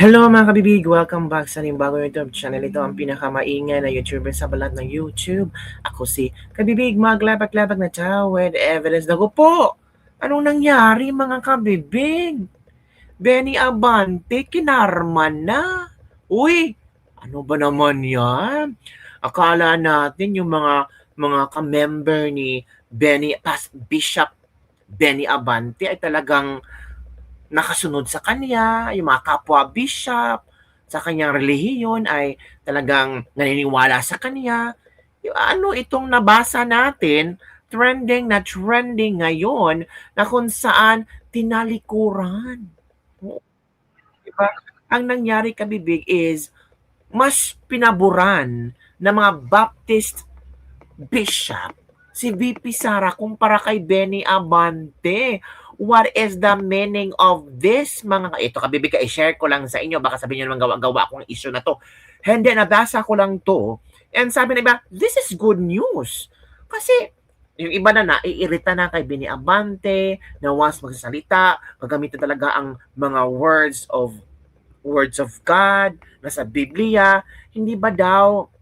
Hello mga kabibig! Welcome back sa ating bagong YouTube channel. Ito ang pinakamaingay na YouTuber sa balat ng YouTube. Ako si Kabibig, maglabag-labag na tao with evidence. Naku po! Anong nangyari mga kabibig? Benny Abante, kinarman na. Uy! Ano ba naman yan? Akala natin yung mga ka-member ni Past Bishop Benny Abante ay talagang nakasunod sa kanya, yung mga kapwa bishop, sa kanyang relihiyon ay talagang naniniwala sa kanya. Yung ano itong nabasa natin, trending na trending ngayon na kung saan tinalikuran. Diba? Ang nangyari kabibig is mas pinaboran ng mga Baptist bishop si VP Sara kumpara kay Benny Abante. What is the meaning of this mga ito kabibig i-share ko lang sa inyo, baka sabihin niyo naman gawa akong issue na to. Hindi, nabasa ko lang to and sabi na iba, this is good news kasi yung iba na naiirita na kay Benny Abante na once magsasalita gagamitin talaga ang mga words of God nasa Biblia. Hindi ba daw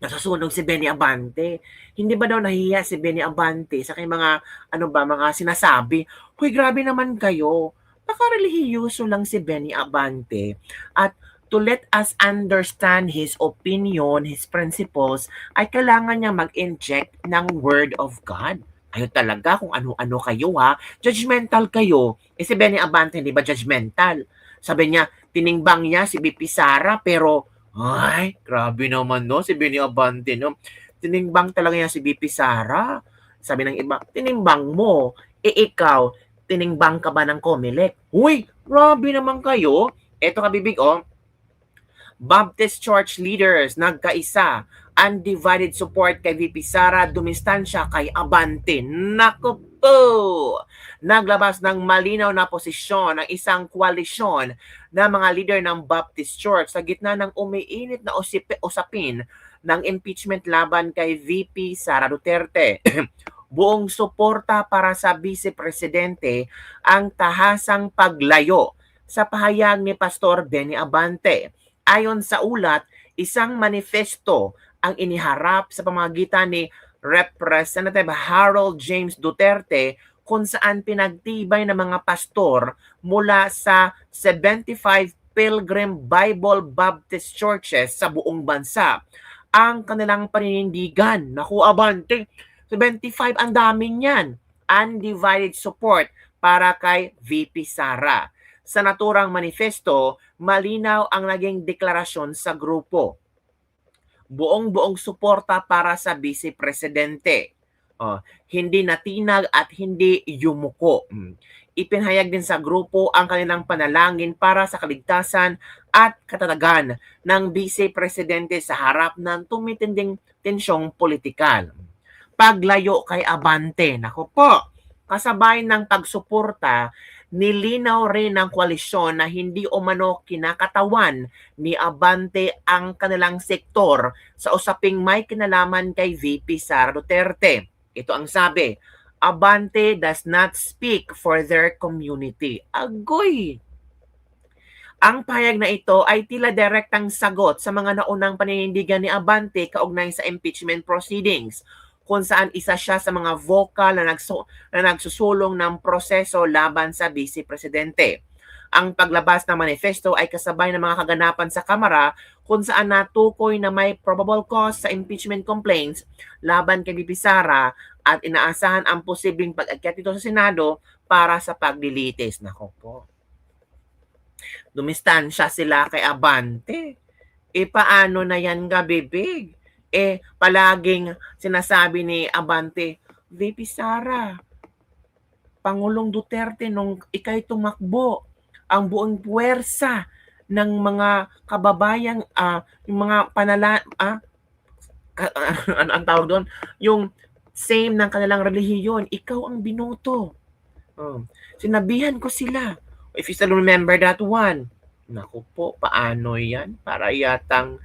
nasusunog si Benny Abante? Hindi ba daw nahihiya si Benny Abante sa kanyang mga sinasabi? Hoy, grabe naman kayo. Baka relihiyoso lang si Benny Abante. At to let us understand his opinion, his principles, ay kailangan niya mag-inject ng Word of God. Kayo talaga kung ano-ano kayo ha. Judgmental kayo. Si Benny Abante, hindi ba judgmental? Sabi niya, tinimbang niya si BP Sara pero ay, grabe naman no, si Benny Abante no. Tinimbang talaga niya si BP Sara. Sabi ng iba, tinimbang mo. Ikaw, tinimbang ka ba ng Comelec? Uy, grabe naman kayo. Eto kabibig Baptist Church leaders nagkaisa. Undivided support kay VP Sara, dumistansya kay Abante. Naku po! Naglabas ng malinaw na posisyon ng isang koalisyon na mga leader ng Baptist Church sa gitna ng umiinit na usapin ng impeachment laban kay VP Sara Duterte. Buong suporta para sa Vice Presidente ang tahasang paglayo sa pahayag ni Pastor Benny Abante. Ayon sa ulat, isang manifesto ang iniharap sa pamamagitan ni Representative Harold James Duterte kung saan pinagtibay ng mga pastor mula sa 75 Pilgrim Bible Baptist Churches sa buong bansa ang kanilang paninindigan. Naku, Abante, 75 ang daming yan. Undivided support para kay VP Sara. Sa naturang manifesto, malinaw ang naging deklarasyon sa grupo. Buong-buong suporta para sa Vice Presidente. Hindi natinag at hindi yumuko. Ipinahayag din sa grupo ang kanilang panalangin para sa kaligtasan at katatagan ng Vice Presidente sa harap ng tumitinding tensyong politikal. Paglayo kay Abante, nako po, kasabay ng pagsuporta, nilinaw rin ng koalisyon na hindi umano kinakatawan ni Abante ang kanilang sektor sa usaping may kinalaman kay VP Sara Duterte. Ito ang sabi, Abante does not speak for their community. Agoy! Ang pahayag na ito ay tila direktang sagot sa mga naunang paninindigan ni Abante kaugnay sa impeachment proceedings, kung saan isa siya sa mga vocal na nagsusulong ng proseso laban sa Vice Presidente. Ang paglabas ng manifesto ay kasabay ng mga kaganapan sa Kamara kung saan natukoy na may probable cause sa impeachment complaints laban kay VP Sara at inaasahan ang posibleng pag-akyat ito sa Senado para sa paglilitis. Nako po. Dumistansya sila kay Abante. Paano na yan kabibig? Palaging sinasabi ni Abante, VP Sara, Pangulong Duterte nung ikay tumakbo, ang buong puwersa ng mga kababayang yung mga ano ang tawag doon, yung same ng kanilang relihiyon, ikaw ang binoto. Sinabihan ko sila. If you still remember that one, naku po, paano yan? Para yatang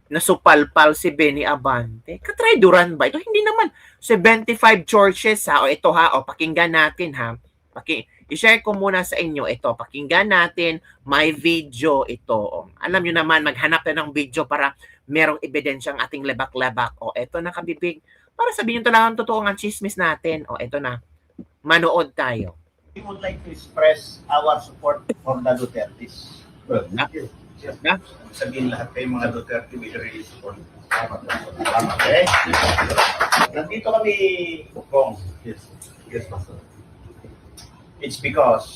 nasupalpal si Benny Abante. Katrayduran ba ito? Hindi naman. 75 churches ha. O ito ha. O pakinggan natin ha. I-share ko muna sa inyo ito. Pakinggan natin. May video ito. Alam nyo naman, maghanap tayo ng video para merong ebidensyang ating lebak-lebak. Ito na kabibig. Para sabihin nyo talagang totoo ang chismis natin. Ito na. Manood tayo. We would like to express our support for the Dutertes. Well, thank you. Na? Sabihin lahat kayo mga Duterte, we really support. Okay? Nandito kami, Bong. Yes. Yes, Pastor. It's because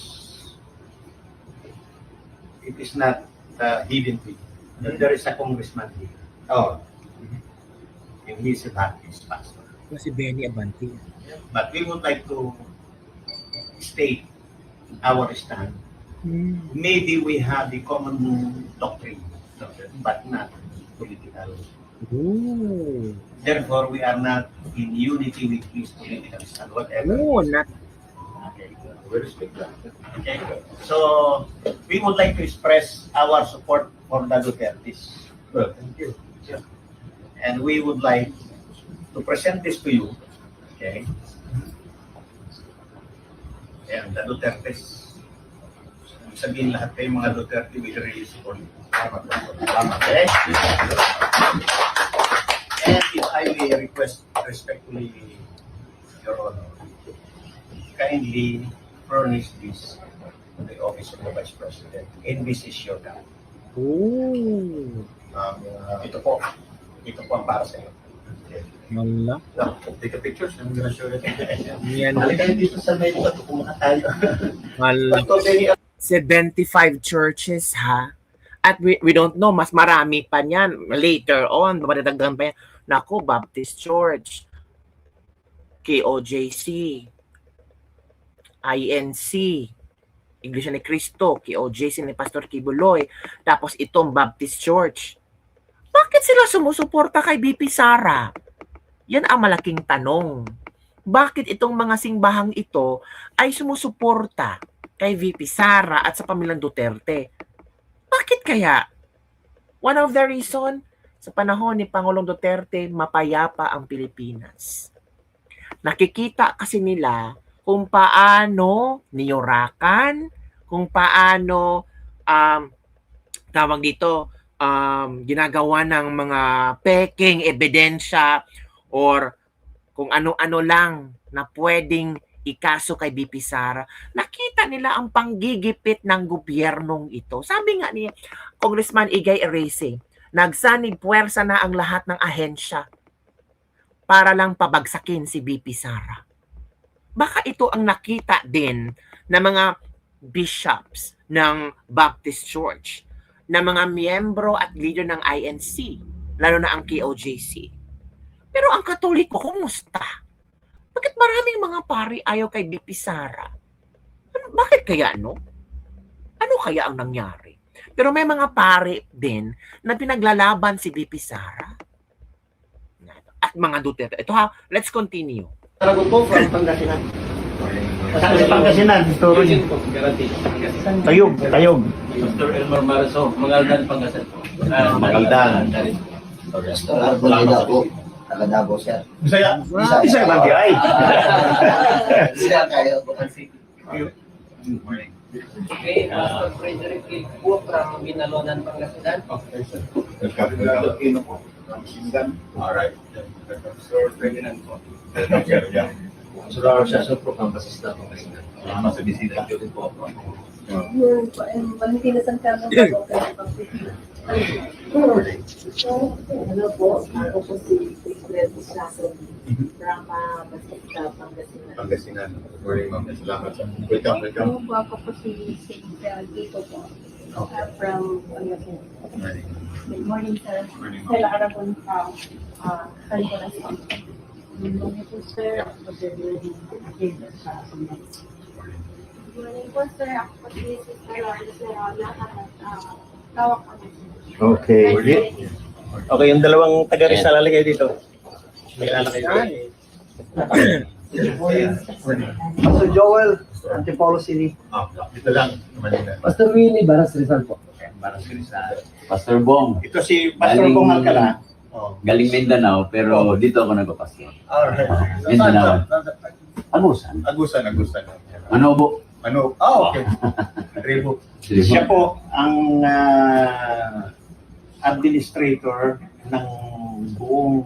it is not hidden thing. There is a congressman here. Oh, And he's a Baptist pastor. Si Benny Abante. But we would like to state our stand. Maybe we have the common doctrine, but not political. Ooh. Therefore, we are not in unity with his political stand, whatever. Not. Okay. we respect that. Okay. So, we would like to express our support for the Dutertes. Well, thank you. And we would like to present this to you. Okay. And the Dutertes, sabihin lahat kayo mga Duterte, we really support. Okay. And if I may request respectfully, Your Honor, kindly furnish this to the office of the Vice President. And this is your time. Ooh. Ito po ang para sa iyo. Wala. Take a picture. I'm gonna show it. Yan. Halika dito sa medyo at kumuha tayo. Wala. Pastor Benny, 75 churches, ha? At we don't know, mas marami pa niyan. Later on, madadagdagan pa yan. Naku, Baptist Church, KOJC, INC, Iglesia ni Cristo, KOJC ni Pastor Kibuloy, tapos itong Baptist Church. Bakit sila sumusuporta kay BP Sara? Yan ang malaking tanong. Bakit itong mga simbahang ito ay sumusuporta kay VP Sara at sa pamilyang Duterte? Bakit kaya? One of the reason, sa panahon ni Pangulong Duterte, mapayapa ang Pilipinas. Nakikita kasi nila kung paano niyurakan, kung paano tawag dito, ginagawa ng mga peking ebidensya or kung ano-ano lang na pwedeng ikaso kay BP Sara. Nakita nila ang panggigipit ng gobyernong ito. Sabi nga ni Congressman Igay Erese, nagsanib puwersa na ang lahat ng ahensya para lang pabagsakin si BP Sara. Baka ito ang nakita din ng mga bishops ng Baptist Church, ng mga miyembro at leader ng INC, lalo na ang KOJC. Pero ang Katoliko, kumusta? Bakit maraming mga pari ayaw kay BP Sara? Bakit kaya, no? Ano kaya ang nangyari? Pero may mga pari din na pinaglalaban si BP Sara. At mga Duterte. Ito ha, let's continue. Taragot po from Pangasinan. Saan sa Pangasinan? Turo niyo. Tayog. Pastor Elmar Maraso, Magaldan, Pangasinan. Magaldan. Maganda po. Taga Davao, sir. Bisaya ba di ay? Sir, kayo po. Okay, Pastor Frederick Ilpo from Binalonan, Pangasinan. Okay, sir. Welcome. Alright. Pastor Ferdinand po. Surah Syasot po, Pampasista, Pangasinan. Salamat sa bisita. Thank you po. Yung Valentina San Carlos po kayo ano po, ako po si Freddy Sasso drama Basista, Pangasinan. Pangasinan. Good morning, ma'am. Salamat sa welcome. Ano po ako po si Cynthia Dito po from Pangasinan. Good morning, sir. Stella Arabon from California State. Good morning po, sir. Ako po si David sa Pangasinan. Good morning po, sir. Ako po si Sister Lourdes Leona at tawag ko na. Okay. Okay, yung dalawang taga Rizal kayo dito. May alala kayo. Pastor Joel, Antipolo City. Dito lang. Manila. Pastor Willie, Baras Rizal po. Barang Rizal. Pastor Bong, Ito si Pastor Bong Alcala. galing Mindanao, pero dito ako nagpapastor. Alright. Mindanao. Agusan. Agusan. Manobo. Ano? Okay. Rebo. Siya po ang administrator ng buong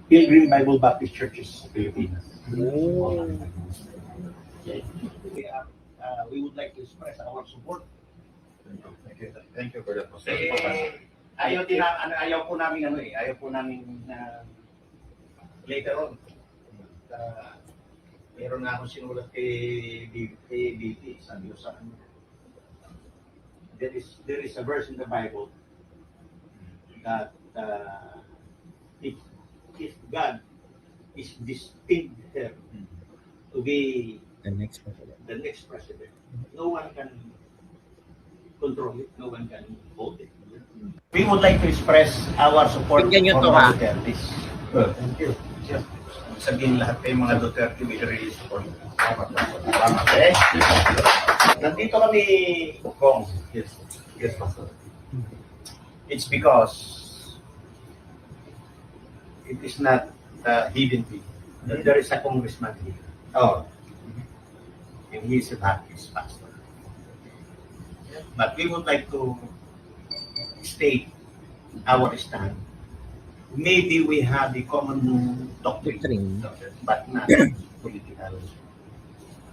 Pilgrim Bible Baptist Churches sa Pilipinas. We would like to express our support. Thank you for that. Ayaw po namin later on. Meron na akong sinulat kay BP, sabi ko sa kanya. There is a verse in the Bible that if God is destined her to be The next president. the next president, no one can control it, no one can hold it. We would like to express our support Tingnan nyo for to, mga ha? Dutertes. Thank you. Sabihin lahat kayo mga Duterte will really support. Okay? Nandito kami, Kong. Yes. Yes, Pastor. It's because it is not hidden thing. There is a congressman here. Oh, And he's a Baptist pastor. But we would like to state our stand. Maybe we have a common doctrine, but not political.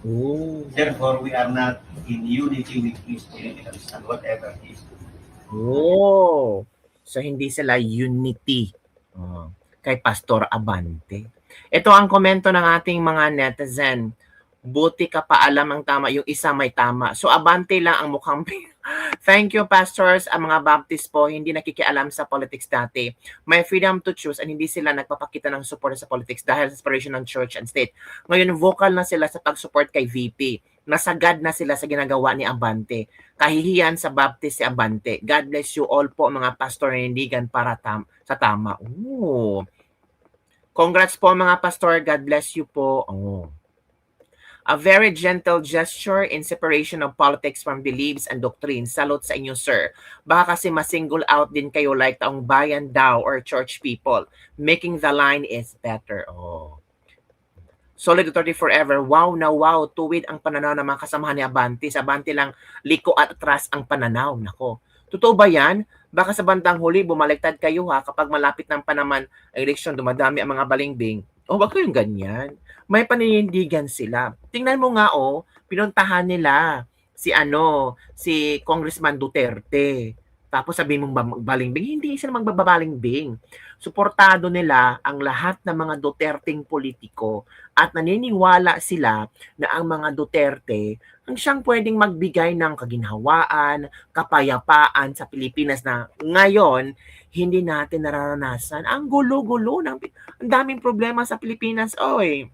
Oh. Therefore, we are not in unity with his political stand, whatever he is doing. Oh. So hindi sila unity kay Pastor Abante. Ito ang komento ng ating mga netizen. Buti ka pa alam ang tama, yung isa may tama. So Abante lang ang mukhang Thank you, pastors. Ang mga Baptist po, hindi nakikialam sa politics dati. May freedom to choose and hindi sila nagpapakita ng support sa politics dahil sa separation ng church and state. Ngayon, vocal na sila sa pag-support kay VP. Nasagad na sila sa ginagawa ni Abante. Kahihiyan sa Baptist si Abante. God bless you all po, mga pastor na nindigan para sa tama. Ooh. Congrats po, mga pastor. God bless you po. Oh. A very gentle gesture in separation of politics from beliefs and doctrines. Salute sa inyo, sir. Baka kasi masingle out din kayo like taong bayan daw or church people. Making the line is better. Oh. Solid Authority Forever. Wow na wow. Tuwid ang pananaw ng mga kasamahan ni Abante. Sa Abante lang liko at atras ang pananaw. Nako. Totoo ba yan? Baka sa bandang huli, bumaliktad kayo ha. Kapag malapit ng panaman ang eleksyon, dumadami ang mga balingbing. O, wag kayong ganyan. May paninindigan sila. Tingnan mo nga, pinuntahan nila si Congressman Duterte. Tapos sabihin mong balingbing, hindi sila magbabalingbing. Suportado nila ang lahat ng mga Duterteng politiko at naniniwala sila na ang mga Duterte ang siyang pwedeng magbigay ng kaginhawaan, kapayapaan sa Pilipinas na ngayon hindi natin nararanasan. Ang gulo-gulo, ang daming problema sa Pilipinas, oy.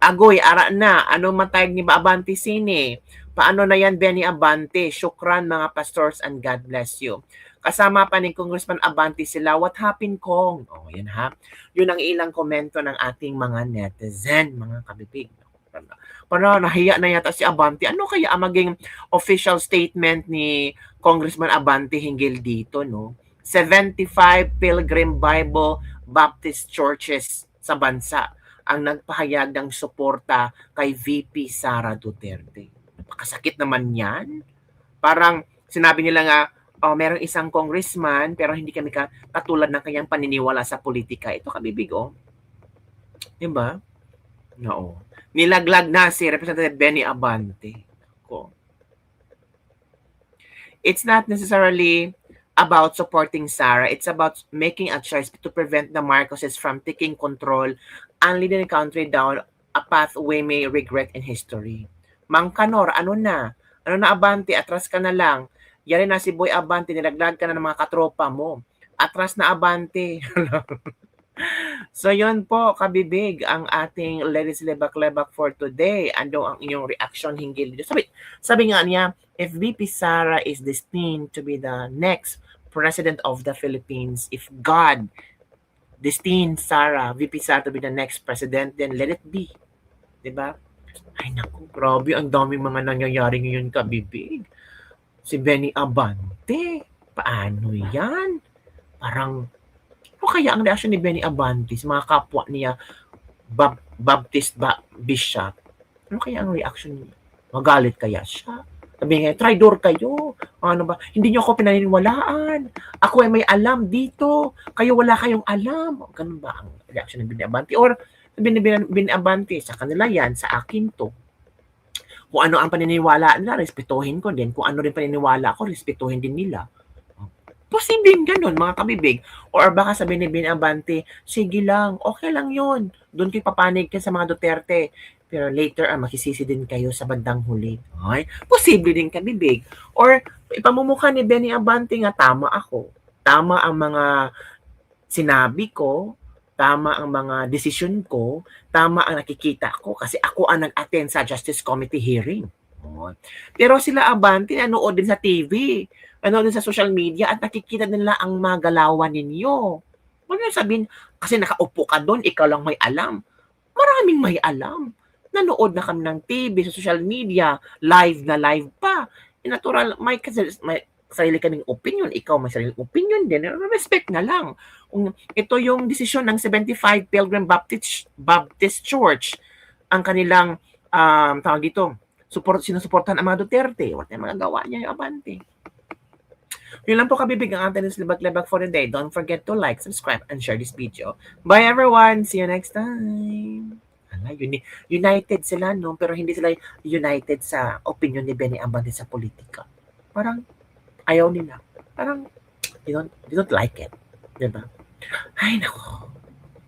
Agoy, ara na. Ano matayag ni Abante sini? Paano na yan, Benny Abante? Syukran, mga pastors, and God bless you. Kasama pa ni Congressman Abante sila. What happened, Kong? Oh, yan ha. Yun ang ilang komento ng ating mga netizen, mga kabibig. Para nahiya na yata si Abante. Ano kaya ang maging official statement ni Congressman Abante hinggil dito, no? 75 Pilgrim Bible Baptist Churches sa bansa ang nagpahayag ng suporta kay VP Sara Duterte. Napakasakit naman yan. Parang sinabi nila nga, merong isang congressman pero hindi kami katulad ng kanyang paniniwala sa politika. Ito kabibig, Diba? No. Nilaglag na si Representative Benny Abante. It's not necessarily about supporting Sara. It's about making a choice to prevent the Marcoses from taking control and leading the country down a path we may regret in history. Mang Kanor, ano na? Ano na, Abante? Atras ka na lang. Yari na si Boy Abante, nilaglag ka na ng mga katropa mo. Atras na, Abante. So yun po, kabibig, ang ating Ladies Lebak-Lebak for today. Ano ang inyong reaction hinggil dito? Sabi nga niya, if VP Sara is destined to be the next President of the Philippines, if God destined VP Sara to be the next President, then let it be. Diba? Ay naku, grabe, ang daming mga nangyayari ngayon, kabibig. Si Benny Abante, paano yan? Parang, ano kaya ang reaksyon ni Benny Abante sa mga kapwa niya Baptist Bishop Ano kaya ang reaction niya? Magalit kaya siya? Sabi nga, traitor kayo. Ano ba? Hindi niyo ako pinaniniwalaan. Ako ay may alam dito. Kayo wala kayong alam. Ganun ba ang reaction ng Bini Abante? Or Bini Abante, sa kanila yan, sa akin to. Kung ano ang paniniwala nila, respetuhin ko din. Kung ano rin paniniwala ko, respetuhin din nila. Posibleng ganun, mga kabibig. Or baka sabihin ni Bini Abante, sige lang, okay lang yun. Doon kayo papanig ka sa mga Duterte. Pero later, makisisi din kayo sa bandang huli. Ay, posible din kabibig. Or ipamumukha ni Bini Abante nga tama ako. Tama ang mga sinabi ko. Tama ang mga desisyon ko. Tama ang nakikita ko. Kasi ako ang nag-attend sa Justice Committee hearing. Ay. Pero sila Abante, nanood din sa TV. Ano din sa social media at nakikita nila ang mga galawan ninyo. Huwag nyo sabihin, kasi nakaupo ka doon, ikaw lang may alam. Maraming may alam. Nanood na kami ng TV, sa social media, live na live pa. Natural, may sarili kaming opinion, ikaw may sarili opinion din. Respect na lang. Ito yung desisyon ng 75 Pilgrim Baptist Church. Ang kanilang, tawag dito, sinusuportahan ang mga Duterte. Wala tayong magagawa niya yung Abante. Yun lang po kabibig ang ating Libag-Libag for the day. Don't forget to like, subscribe, and share this video. Bye everyone! See you next time! United sila, no? Pero hindi sila united sa opinion ni Bini Abante sa politika. Parang ayaw nila. Parang they don't like it. Diba? Ay, nako.